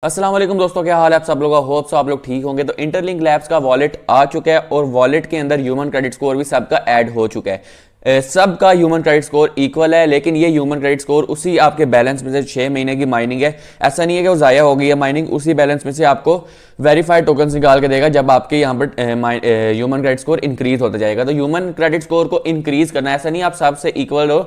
अस्सलाम वालेकुम दोस्तों, क्या हाल है आप सब लोगों का। होप सो आप लोग ठीक होंगे। तो इंटरलिंक लैब्स का वॉलेट आ चुका है और वॉलेट के अंदर ह्यूमन क्रेडिट स्कोर भी सबका ऐड हो चुका है। सबका ह्यूमन क्रेडिट स्कोर इक्वल है, लेकिन ये ह्यूमन क्रेडिट स्कोर उसी आपके बैलेंस में से 6 महीने की माइनिंग है। ऐसा नहीं है कि वो ज़ाया हो गई है माइनिंग, उसी बैलेंस में से आपको वेरीफाइड टोकन निकाल के देगा जब आपके यहाँ पर ह्यूमन क्रेडिट स्कोर इंक्रीज होता जाएगा। तो ह्यूमन क्रेडिट स्कोर को इंक्रीज करना, ऐसा नहीं आप सबसे इक्वल हो,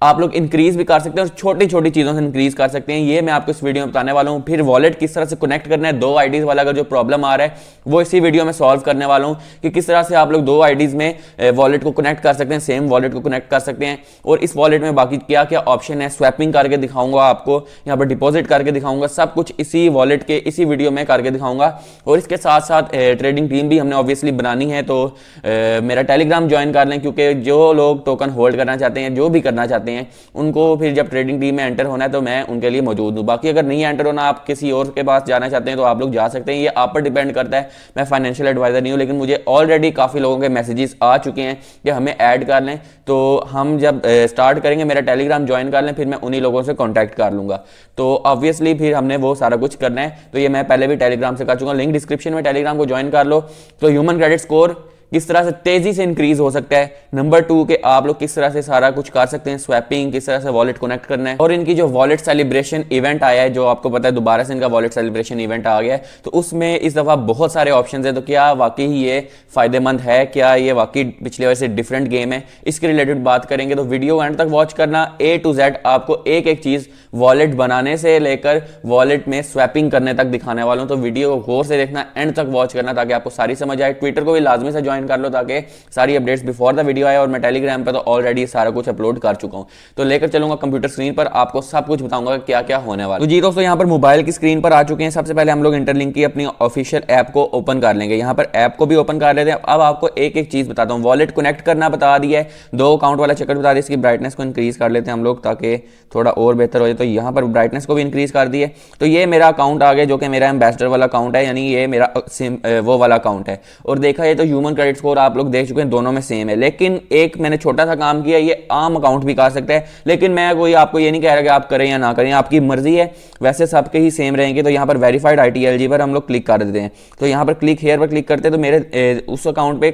आप लोग इंक्रीज भी कर सकते हैं और छोटी छोटी चीज़ों से इंक्रीज कर सकते हैं। ये मैं आपको इस वीडियो में बताने वाला हूँ। फिर वॉलेट किस तरह से कनेक्ट करना है, दो आईडीज वाला अगर जो प्रॉब्लम आ रहा है वो इसी वीडियो में सॉल्व करने वाला हूँ कि किस तरह से आप लोग दो आईडीज में वॉलेट को कनेक्ट कर सकते हैं, सेम वॉलेट को कनेक्ट कर सकते हैं। और इस वॉलेट में बाकी क्या क्या ऑप्शन है, स्वैपिंग करके दिखाऊंगा आपको, यहाँ पर डिपॉजिट करके दिखाऊंगा, सब कुछ इसी वॉलेट के इसी वीडियो में करके दिखाऊंगा। और इसके साथ साथ ट्रेडिंग टीम भी हमने ऑब्वियसली बनानी है, तो मेरा टेलीग्राम ज्वाइन कर लें, क्योंकि जो लोग टोकन होल्ड करना चाहते हैं, जो भी करना चाहते हैं, उनको फिर जब ट्रेडिंग टीम में एंटर होना है तो मैं उनके लिए मौजूद हूँ। बाकी अगर नहीं एंटर होना, आप किसी और के पास जाना चाहते हैं तो आप लोग जा सकते हैं, ये आप पर डिपेंड करता है। मैं फाइनेंशियल एडवाइजर नहीं हूँ, लेकिन मुझे ऑलरेडी काफ़ी लोगों के मैसेजेस आ चुके हैं कि हमें ऐड कर लें। तो हम जब स्टार्ट करेंगे, मेरा टेलीग्राम ज्वाइन कर लें, फिर मैं उन्हीं लोगों से कॉन्टैक्ट कर लूँगा। तो ऑब्वियसली फिर हमने वो सारा कुछ करना है, तो ये मैं पहले भी टेलीग्राम से कर चुका हूँ। लिंक डिस्क्रिप्शन में, टेलीग्राम को ज्वाइन कर लो। तो ह्यूमन क्रेडिट स्कोर किस तरह से तेजी से इंक्रीज हो सकता है, नंबर 2 के आप लोग किस तरह से सारा कुछ कर सकते हैं, स्वैपिंग किस तरह से वॉलेट कनेक्ट करना है, और इनकी जो वॉलेट सेलिब्रेशन इवेंट आया है, जो आपको पता है दोबारा से इनका वॉलेट सेलिब्रेशन इवेंट आ गया है, तो उसमें इस दफा बहुत सारे ऑप्शंस हैं। तो क्या वाकई ये फायदेमंद है, क्या ये वाकई पिछले वजह से डिफरेंट गेम है, इसके रिलेटेड बात करेंगे। तो वीडियो एंड तक वॉच करना, A to Z आपको एक एक चीज वॉलेट बनाने से लेकर वॉलेट में स्वैपिंग करने तक दिखाने वाला हूं। तो वीडियो को गौर से देखना, एंड तक वॉच करना, ताकि आपको सारी समझ आए। ट्विटर को भी लाजमी से ज्वाइन कर लो ताकि सारी अपडेट्स बिफोर द वीडियो आए, और मैं टेलीग्राम पे तो ऑलरेडी सारा कुछ अपलोड कर चुका हूं। तो लेकर चलूंगा कंप्यूटर स्क्रीन पर, आपको सब कुछ बताऊंगा क्या क्या होने वाला है। तो जी दोस्तों, यहां पर मोबाइल की स्क्रीन पर आ चुके हैं। सबसे पहले हम लोग इंटरलिंक की अपनी ऑफिशियल ऐप को ओपन कर लेंगे। यहां पर ऐप को भी ओपन कर लेते हैं। अब आपको एक एक चीज बताता हूं। वॉलेट कनेक्ट करना बता दिया है, दो अकाउंट वाला चक्कर बता दिया। इसकी ब्राइटनेस को इंक्रीज कर लेते हैं हम लोग ताकि थोड़ा और बेहतर हो जाए। तो यहां पर ब्राइटनेस को भी इंक्रीज कर दिए। तो ये मेरा अकाउंट आ गया, जो कि मेरा एम्बेसडर वाला अकाउंट है, यानी ये मेरा वो वाला अकाउंट है। और देखा ये तो ह्यूमन क्रेडिट स्कोर आप लोग देख चुके हैं, दोनों में सेम है। लेकिन एक मैंने छोटा सा काम किया, ये आम अकाउंट भी कर सकता है, लेकिन मैं कोई आपको ये नहीं कह रहा कि आप करें या ना करें, आपकी मर्जी है। वैसे सबके ही सेम रहेंगे। तो यहाँ पर वेरीफाइड ITLG पर हम लोग क्लिक कर देते हैं। तो यहाँ पर क्लिक हेयर पर क्लिक करते हैं, तो मेरे उस अकाउंट पे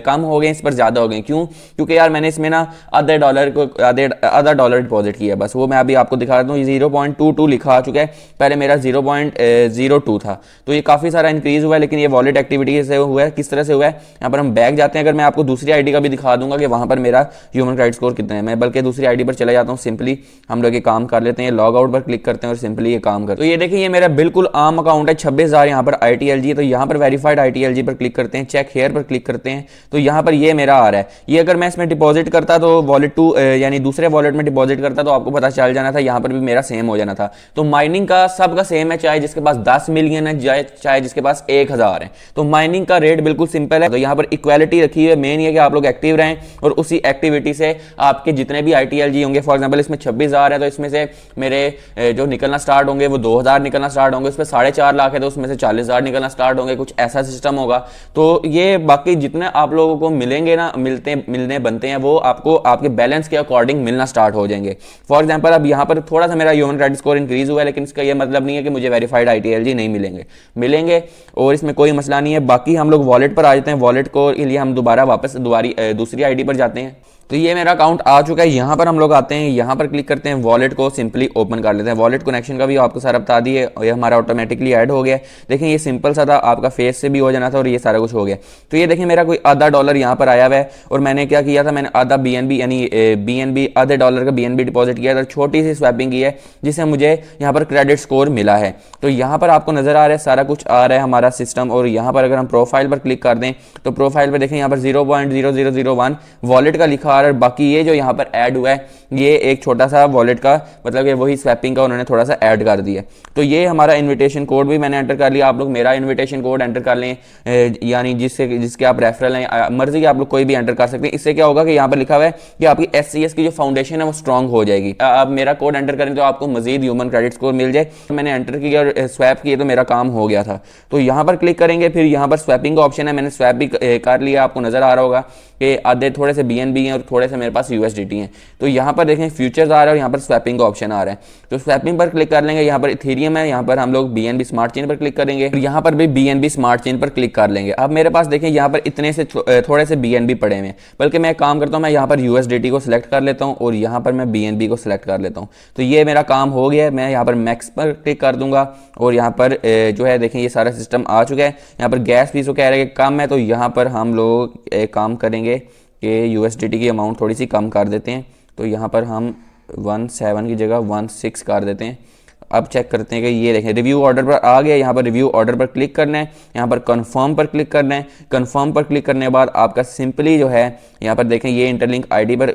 कम हो गए, इस पर ज्यादा हो गए। क्यों? क्योंकि यार मैंने इसमें ना आधा डॉलर डिपॉजिट किया, बस वो मैं अभी आपको दिखा देता हूँ। 0.22 लिखा आ चुका है, पहले मेरा 0.02 था। तो ये काफी सारा इंक्रीज हुआ है, लेकिन ये वॉलेट एक्टिविटी से हुआ है। किस तरह से हुआ है, यहाँ पर हम बैक जाते हैं। अगर मैं आपको दूसरी आईडी का भी दिखा दूंगा कि वहां पर मेरा ह्यूमन क्रेडिट स्कोर कितना है, मैं बल्कि दूसरी आईडी पर चला जाता हूं। सिंपली हम लोग ये काम कर लेते हैं, लॉग आउट पर क्लिक करते हैं और सिंपली ये काम करते हैं। तो ये देखिए, ये मेरा बिल्कुल आम अकाउंट है, 26,000 यहाँ पर ITLG। तो यहाँ पर वेरीफाइड ITLG पर क्लिक करते हैं, चेक हेयर पर क्लिक करते हैं। तो यहाँ पर ये मेरा आ रहा है। ये अगर मैं इसमें डिपॉजिट करता तो वॉलेट 2 यानी दूसरे वॉलेट में डिपॉजिट करता तो आपको पता चल जाना था, यहाँ पर भी मेरा सेम हो जाना था। तो माइनिंग का सबका सेम है, चाहे जिसके पास 10 मिलियन है, चाहे जिसके पास 1,000 है। तो माइनिंग का रेट बिल्कुल सिंपल है। तो यहाँ पर इक्वालिटी रखी है। मेन ये कि आप लोग एक्टिव रहें और उसी एक्टिविटी से आपके जितने भी ITLG होंगे, फॉर एग्जांपल इसमें 26,000 है, तो इसमें से मेरे जो निकलना स्टार्ट होंगे वो 2,000 निकलना स्टार्ट होंगे। उसमें 4.5 लाख है, तो उसमें से 40,000 निकलना स्टार्ट होंगे। कुछ ऐसा सिस्टम होगा। तो ये बाकी जितने आप लोगों को मिलेंगे ना, मिलने बनते हैं, वो आपको आपके बैलेंस के अकॉर्डिंग मिलना स्टार्ट हो जाएंगे। फॉर एग्जाम्पल अब यहाँ पर थोड़ा सा मेरा ह्यूमन क्रेडिट स्कोर इंक्रीज हुआ है, लेकिन इसका यह मतलब नहीं है कि मुझे वेरीफाइड ITLG नहीं मिलेंगे, और इसमें कोई मसला नहीं है। बाकी हम लोग वॉलेट पर आ जाते हैं। वॉलेट को लिए हम दोबारा वापस दूसरी आईडी पर जाते हैं। तो ये मेरा अकाउंट आ चुका है। यहाँ पर हम लोग आते हैं, यहाँ पर क्लिक करते हैं, वॉलेट को सिंपली ओपन कर लेते हैं। वॉलेट कनेक्शन का भी आपको सारा बता दिए, और ये हमारा ऑटोमेटिकली ऐड हो गया। देखें ये सिंपल सा था, आपका फेस से भी हो जाना था, और ये सारा कुछ हो गया। तो ये देखें मेरा कोई आधा डॉलर यहाँ पर आया हुआ है, और मैंने क्या किया था, मैंने आधा BNB यानी BNB आधे डॉलर का BNB डिपॉजिट किया था। छोटी सी स्वैपिंग की है, जिससे मुझे यहाँ पर क्रेडिट स्कोर मिला है। तो यहाँ पर आपको नजर आ रहा है, सारा कुछ आ रहा है हमारा सिस्टम। और यहाँ पर अगर हम प्रोफाइल पर क्लिक कर दें, तो प्रोफाइल पर देखें यहाँ पर 0.0001 वॉलेट का लिखा आ रहा है। बाकी ये जो यहाँ पर ऐड हुआ है, ये एक छोटा सा वॉलेट का मतलब कि वही स्वैपिंग का उन्होंने थोड़ा सा ऐड कर दिया। तो ये हमारा इनविटेशन कोड भी मैंने एंटर कर लिया। आप लोग मेरा इनविटेशन कोड एंटर कर लें, यानी जिसके आप रेफरल हैं, मर्जी के आप लोग कोई भी एंटर कर सकते हैं। इससे क्या होगा कि यहाँ पर लिखा हुआ है कि आपकी SCS की जो फाउंडेशन है वो स्ट्रांग हो जाएगी। आप मेरा कोड एंटर करें तो आपको मजीद ह्यूमन क्रेडिट स्कोर मिल जाए। मैंने एंटर किया और स्वैप किए, तो मेरा काम हो गया था। तो यहाँ पर क्लिक करेंगे, फिर यहाँ पर स्वैपिंग का ऑप्शन है, मैंने स्वैप भी कर लिया। आपको नजर आ रहा होगा कि आधे थोड़े से BNB हैं और थोड़े से मेरे पास USDT हैं। तो यहाँ पर देखें फ्यूचर्स आ रहा है और यहाँ पर स्वैपिंग का ऑप्शन आ रहा है। तो स्वैपिंग पर क्लिक कर लेंगे, यहाँ पर इथेरियम है, यहाँ पर हम लोग BNB स्मार्ट चेन पर क्लिक करेंगे, यहाँ पर भी BNB स्मार्ट चेन पर क्लिक कर लेंगे। अब मेरे पास देखें यहाँ पर इतने से थोड़े से BNB पड़े हुए हैं, बल्कि मैं काम करता हूँ, मैं यहाँ पर USDT को सिलेक्ट कर लेता हूँ और यहाँ पर मैं BNB को सिलेक्ट कर लेता हूँ। तो ये मेरा काम हो गया है। मैं यहाँ पर मैक्स पर क्लिक कर दूंगा और यहाँ पर जो है देखें ये सारा सिस्टम आ चुका है। यहाँ पर गैस फीस को कह रहे हैं कि कम है, तो यहाँ पर हम लोग एक काम करेंगे कि USDT की अमाउंट थोड़ी सी कम कर देते हैं। तो यहाँ पर हम 17 की जगह 16 कर देते हैं। अब चेक करते हैं कि ये देखें रिव्यू ऑर्डर पर आ गया। यहाँ पर रिव्यू ऑर्डर पर क्लिक करना है, यहाँ पर कंफर्म पर क्लिक करना है। कंफर्म पर क्लिक करने के बाद आपका सिंपली जो है यहाँ पर देखें ये इंटरलिंक आईडी पर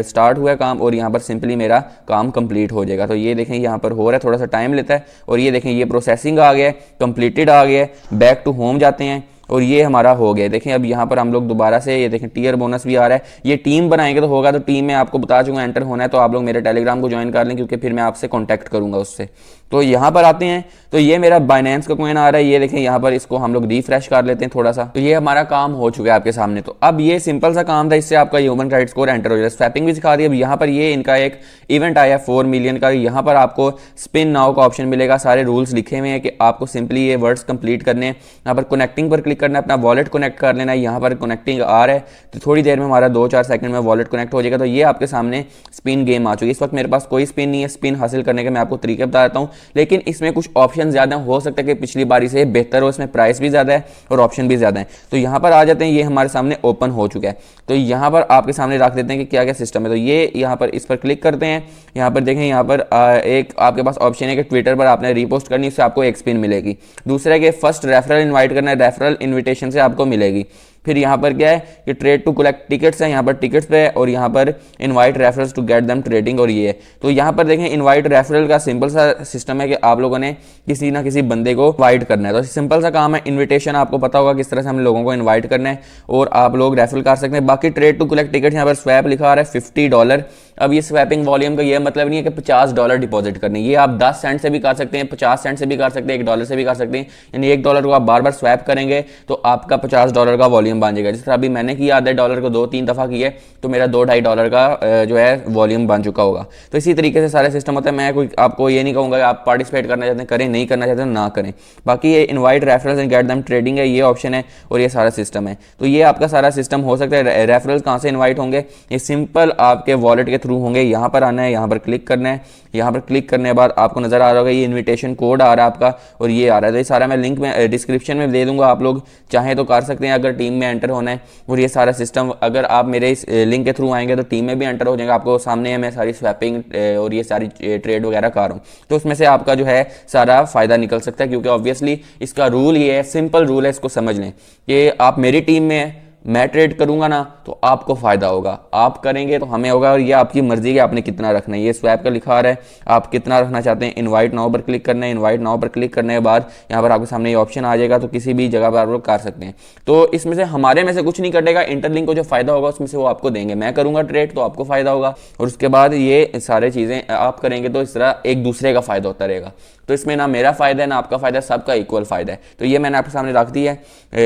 स्टार्ट हुआ काम और यहाँ पर सिंपली मेरा काम कंप्लीट हो जाएगा। तो ये देखें यहाँ पर हो रहा है, थोड़ा सा टाइम लेता है और ये देखें ये प्रोसेसिंग आ गया है, कंप्लीटेड आ गया है। बैक टू होम जाते हैं और ये हमारा हो गया। देखें अब यहाँ पर हम लोग दोबारा से ये देखें टीयर बोनस भी आ रहा है। ये टीम बनाएंगे तो होगा, तो टीम में आपको बता चुका एंटर होना है, तो आप लोग मेरे टेलीग्राम को ज्वाइन कर लें क्योंकि फिर मैं आपसे कांटेक्ट करूंगा उससे। तो यहाँ पर आते हैं तो ये मेरा बाइनेंस का कॉइन आ रहा है, ये देखें यहाँ पर इसको हम लोग रिफ्रेश कर लेते हैं थोड़ा सा। तो ये हमारा काम हो चुका है आपके सामने। तो अब ये सिंपल सा काम था, इससे आपका ह्यूमन क्रेडिट स्कोर एंटर हो जाएगा। स्वैपिंग भी सिखा दी। अब यहाँ पर ये इनका एक इवेंट आया 4 मिलियन का, यहाँ पर आपको स्पिन नाउ का ऑप्शन मिलेगा। सारे रूल्स लिखे हुए हैं कि आपको सिंपली ये वर्ड्स कंप्लीट करने हैं। यहाँ पर कनेक्टिंग पर क्लिक करना है, अपना वॉलेट कनेक्ट कर लेना है। यहाँ पर कनेक्टिंग आ रहा है तो थोड़ी देर में हमारा 2-4 सेकंड में वॉलेट कनेक्ट हो जाएगा। तो ये आपके सामने स्पिन गेम आ चुकी है। इस वक्त मेरे पास कोई स्पिन नहीं है। स्पिन हासिल करने के मैं आपको तरीके बता देता हूँ, लेकिन इसमें कुछ ऑप्शन ज़्यादा हो सकता है कि पिछली बारी से बेहतर हो, इसमें प्राइस भी ज़्यादा है और ऑप्शन भी ज़्यादा है। तो यहाँ पर आ जाते हैं, ये हमारे सामने ओपन हो चुका है। तो यहाँ पर आपके सामने रख देते हैं कि क्या क्या सिस्टम है। तो ये यहाँ पर इस पर क्लिक करते हैं। यहाँ पर देखें यहाँ पर एक आपके पास ऑप्शन है कि ट्विटर पर आपने रीपोस्ट करनी, उससे आपको एक स्पिन मिलेगी। दूसरा कि फर्स्ट रेफरल इन्वाइट करना है, रेफरल इन्विटेशन से आपको मिलेगी। फिर यहाँ पर क्या है कि ट्रेड टू कलेक्ट टिकट्स है, यहाँ पर टिकट्स पे है और यहाँ पर invite referrals to get them trading और ये है। तो यहाँ पर देखें इनवाइट रेफरल का सिंपल सा सिस्टम है कि आप लोगों ने किसी ना किसी बंदे को इनवाइट करना है। तो सिंपल सा काम है, इन्विटेशन आपको पता होगा किस तरह से हम लोगों को इन्वाइट करना है और आप लोग रेफरल कर सकते हैं। बाकी ट्रेड टू कलेक्ट टिकट यहाँ पर स्वैप लिखा आ रहा है $50। अब ये स्वैपिंग वॉल्यूम का ये मतलब नहीं है कि $50 डिपॉजिट करने, ये आप 10 सेंट से भी कर सकते हैं, 50 सेंट से भी कर सकते हैं, $1 से भी कर सकते हैं। यानी $1 को आप बार बार स्वैप करेंगे तो आपका $50 का वॉल्यूम बन जाएगा। जिस तरह अभी मैंने किया आधा डॉलर को 2-3 दफ़ा किया तो मेरा $2-2.5 का जो है वॉल्यूम बन चुका होगा। तो इसी तरीके से सारे सिस्टम होता है। मैं कोई आपको ये नहीं कहूँगा कि आप पार्टिसिपेट करना चाहते हैं करें, नहीं करना चाहते हैं ना करें। बाकी ये invite referrals and gate them trading है, ये ऑप्शन है और ये सारा सिस्टम है। तो ये आपका सारा सिस्टम हो सकता है। रेफरल्स कहाँ से इन्वाइट होंगे, ये सिंपल आपके वॉलेट के थ्रू होंगे। यहाँ पर आना है, यहाँ पर क्लिक करना है। यहाँ पर क्लिक करने के बाद आपको नजर आ रहा होगा ये इन्विटेशन कोड आ रहा है आपका और ये आ रहा है। तो ये सारा मैं लिंक में डिस्क्रिप्शन में दे दूंगा, आप लोग चाहें तो कर सकते हैं अगर टीम में एंटर होना है। और ये सारा सिस्टम अगर आप मेरे इस लिंक के थ्रू आएंगे तो टीम में भी एंटर हो जाएगा। आपको सामने मैं सारी स्वैपिंग और ये सारी ट्रेड वगैरह कर रहा हूँ, तो उसमें से आपका जो है सारा फायदा निकल सकता है। क्योंकि ऑब्वियसली इसका रूल ये है, सिंपल रूल है, इसको समझ लें कि आप मेरी टीम में है, मैं ट्रेड करूंगा ना तो आपको फायदा होगा, आप करेंगे तो हमें होगा और ये आपकी मर्जी है कि आपने कितना रखना है। ये स्वैप का लिखा आ रहा है, आप कितना रखना चाहते हैं। इनवाइट नाउ पर क्लिक करना है। इनवाइट नाउ पर क्लिक करने के बाद यहाँ पर आपके सामने ये ऑप्शन आ जाएगा, तो किसी भी जगह पर आप लोग कर सकते हैं। तो इसमें से हमारे में से कुछ नहीं कटेगा, इंटरलिंक को जो फायदा होगा उसमें से वो आपको देंगे। मैं करूंगा ट्रेड तो आपको फायदा होगा और उसके बाद ये सारे चीजें आप करेंगे तो इस तरह एक दूसरे का फायदा होता रहेगा। तो इसमें ना मेरा फायदा है ना आपका फायदा है, सबका इक्वल फायदा है। तो ये मैंने आपके सामने रख दी है,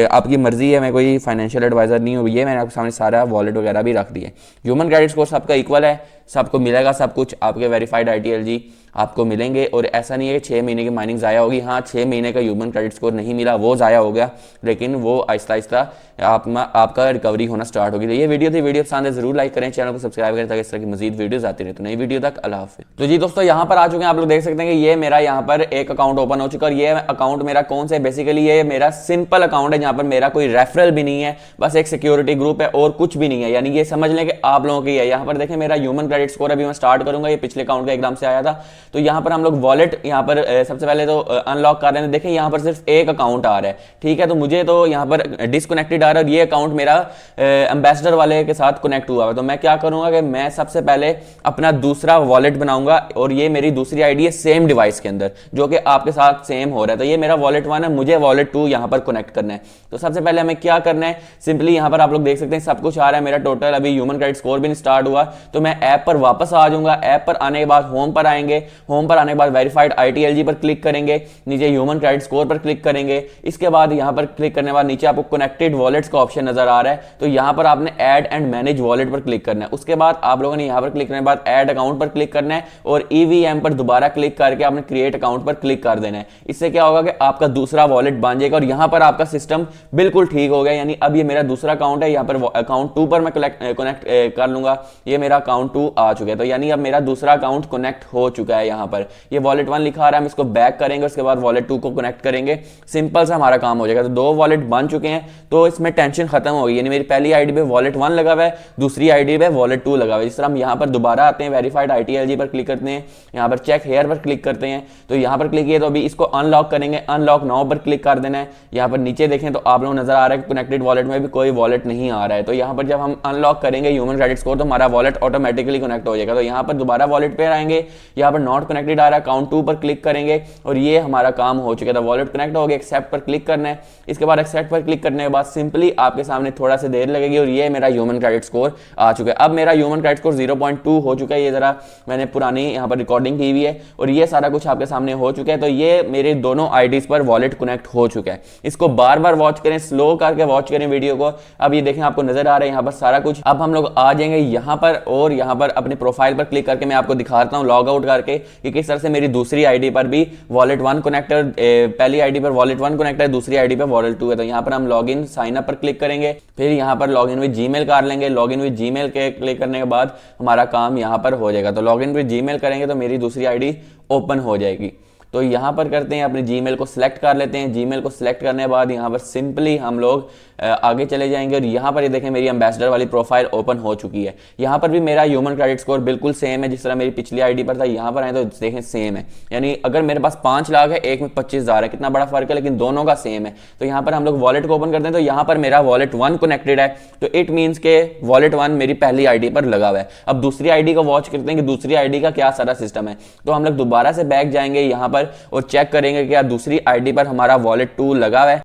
आपकी मर्जी है, मैं कोई फाइनेंशियल एडवाइजर नहीं हूँ। ये मैंने आपके सामने सारा वॉलेट वगैरह भी रख दिया है। ह्यूमन क्रेडिट स्कोर सबका इक्वल है, सबको मिलेगा सब कुछ। आपके वेरीफाइड ITLG आपको मिलेंगे और ऐसा नहीं है कि 6 महीने की माइनिंग ज़ाया होगी। हाँ, 6 महीने का ह्यूमन क्रेडिट स्कोर नहीं मिला, वो ज़ाया हो गया, लेकिन वो आहिस्ता आहिस्ता आपका रिकवरी होना स्टार्ट होगी। तो ये वीडियो थी, वीडियो पसंद है जरूर लाइक करें, चैनल को सब्सक्राइब करें ताकि इस तरह की मजीद वीडियोस आती रहे। तो नई वीडियो तक अल्लाह हाफिज़। तो जी दोस्तों यहाँ पर आ चुके हैं, आप लोग देख सकते हैं कि ये मेरा यहाँ पर एक अकाउंट ओपन हो चुका है। और ये अकाउंट मेरा कौन सा है, बेसिकली ये मेरा सिंपल अकाउंट है जहाँ पर मेरा कोई रेफरल भी नहीं है, बस एक सिक्योरिटी ग्रुप है और कुछ भी नहीं है। यानी ये समझ लें कि आप लोगों की है। यहाँ पर देखें मेरा ह्यूमन क्रेडिट स्कोर अभी मैं स्टार्ट करूंगा, ये पिछले अकाउंट का एग्जाम से आया था। तो यहाँ पर हम लोग वॉलेट यहाँ पर सबसे पहले तो अनलॉक कर रहे हैं। देखें यहाँ पर सिर्फ एक अकाउंट आ रहा है, ठीक है। तो मुझे तो यहाँ पर डिसकनेक्टेड आ रहा है और ये अकाउंट मेरा एम्बेसडर वाले के साथ कनेक्ट हुआ है। तो मैं क्या करूंगा कि मैं सबसे पहले अपना दूसरा वॉलेट बनाऊंगा और ये मेरी दूसरी आईडी है सेम डिवाइस के अंदर जो कि आपके साथ सेम हो रहा है। तो ये मेरा वॉलेट 1 है, मुझे वॉलेट 2 यहाँ पर कनेक्ट करना है। तो सबसे पहले हमें क्या करना है, सिंपली यहाँ पर आप लोग देख सकते हैं सब कुछ आ रहा है मेरा टोटल। अभी ह्यूमन क्रेडिट स्कोर भी नहीं स्टार्ट हुआ, तो मैं ऐप पर वापस आ जाऊंगा। ऐप पर आने के बाद होम पर आएंगे, होम पर आने के बाद वेरीफाइड ITLG पर क्लिक करेंगे, नीचे ह्यूमन क्रेडिट स्कोर पर क्लिक करेंगे। इसके बाद यहाँ पर क्लिक करने के बाद नीचे आपको कनेक्टेड वॉलेट्स का ऑप्शन नजर आ रहा है, तो यहाँ पर आपने ऐड एंड मैनेज वॉलेट पर क्लिक करना है। उसके बाद आप लोगों ने यहाँ पर क्लिक करने के बाद ऐड अकाउंट पर क्लिक करना है और EVM पर दोबारा क्लिक करके आपने क्रिएट अकाउंट पर क्लिक कर देना है। इससे क्या होगा कि आपका दूसरा वॉलेट बन जाएगा और यहाँ पर आपका सिस्टम बिल्कुल ठीक हो गया। यानी अब ये मेरा दूसरा अकाउंट है, यहाँ पर अकाउंट 2 पर मैं कनेक्ट कर लूंगा, ये मेरा अकाउंट 2 आ चुका है। तो यानी अब मेरा दूसरा अकाउंट कनेक्ट हो चुका है। यहाँ पर ये वॉलेट 1 लिखा आ रहा है, हम इसको बैक करेंगे, उसके बाद वॉलेट 2 को कनेक्ट करेंगे, सिंपल सा हमारा काम हो जाएगा। तो 2 वॉलेट बन चुके हैं, तो इसमें टेंशन खत्म हो गई। यानी मेरी पहली आईडी पे वॉलेट 1 लगा हुआ है, दूसरी आईडी पे वॉलेट 2 लगा हुआ है। जिस तरह हम यहाँ पर दोबारा आते हैं, वेरीफाइड ITLG पर क्लिक करते हैं, यहाँ पर चेक हेयर पर क्लिक करते हैं, तो यहाँ पर क्लिक किया तो अभी इसको अनलॉक करेंगे, अनलॉक नाउ पर क्लिक कर देना है। यहाँ पर नीचे देखें तो आप लोग नजर आ रहा है कि कनेक्टेड वॉलेट में भी कोई वॉलेट नहीं आ रहा है। तो यहाँ पर जब हम अनलॉक करेंगे ह्यूमन क्रेडिट स्कोर, तो हमारा वॉलेट ऑटोमेटिकली कनेक्ट हो जाएगा। तो यहाँ पर दोबारा वॉलेट पे आएंगे, यहाँ पर नॉट कनेक्टेड आ रहा है, अकाउंट 2 पर क्लिक करेंगे और ये हमारा काम हो चुका था, वॉलेट कनेक्ट हो गया। एक्सेप्ट पर क्लिक करना है, इसके बाद एक्सेप्ट पर क्लिक करने के बाद सिंपली आपके सामने थोड़ा सा देर लगेगी और ये मेरा ह्यूमन क्रेडिट स्कोर आ चुका है। अब मेरा ह्यूमन क्रेडिट स्कोर 0.2 हो चुका है। ये जरा मैंने पुरानी यहाँ पर रिकॉर्डिंग की हुई है और ये सारा कुछ आपके सामने हो चुका है। तो ये मेरे दोनों आईडीज पर वॉलेट कनेक्ट हो चुका है। इसको बार बार वॉच करें, स्लो करके वॉच करें वीडियो को। अब ये देखें आपको नजर आ रहा है यहाँ पर सारा कुछ। अब हम लोग आ जाएंगे यहाँ पर और यहाँ पर अपने प्रोफाइल पर क्लिक करके मैं आपको दिखाता हूँ लॉग आउट करके कि किस तरह से मेरी दूसरी आईडी पर भी वॉलेट 1 कनेक्टर, पहली आईडी पर वॉलेट 1 कनेक्ट है, दूसरी आईडी पर वॉलेट 2 है। तो यहाँ पर हम लॉग इन साइन अप पर क्लिक करेंगे, फिर यहाँ पर लॉग इन विद जीमेल कर लेंगे। लॉग इन विद जीमेल के क्लिक करने के बाद हमारा काम यहाँ पर हो जाएगा। तो लॉग इन विद जीमेल करेंगे तो मेरी दूसरी आईडी ओपन हो जाएगी। तो यहाँ पर करते हैं, अपने जीमेल को सिलेक्ट कर लेते हैं। जीमेल को सिलेक्ट करने के बाद यहाँ पर सिंपली हम लोग आगे चले जाएंगे और यहाँ पर ये देखें मेरी एम्बेसडर वाली प्रोफाइल ओपन हो चुकी है। यहाँ पर भी मेरा ह्यूमन क्रेडिट स्कोर बिल्कुल सेम है जिस तरह मेरी पिछली आईडी पर था। यहाँ पर आए तो देखें सेम है, यानी अगर मेरे पास 5 लाख है, एक में 25,000 है, कितना बड़ा फर्क है, लेकिन दोनों का सेम है। तो यहाँ पर हम लोग वॉलेट को ओपन करते हैं, तो यहाँ पर मेरा वॉलेट 1 कनेक्टेड है, तो इट मीन्स के वॉलेट 1 मेरी पहली आईडी पर लगा हुआ है। अब दूसरी आईडी को वॉच करते हैं कि दूसरी आईडी का क्या सारा सिस्टम है। तो हम लोग दोबारा से बैक जाएंगे यहाँ पर और चेक करेंगे कि दूसरी आईडी पर हमारा वॉलेट 2 लगा हुआ है।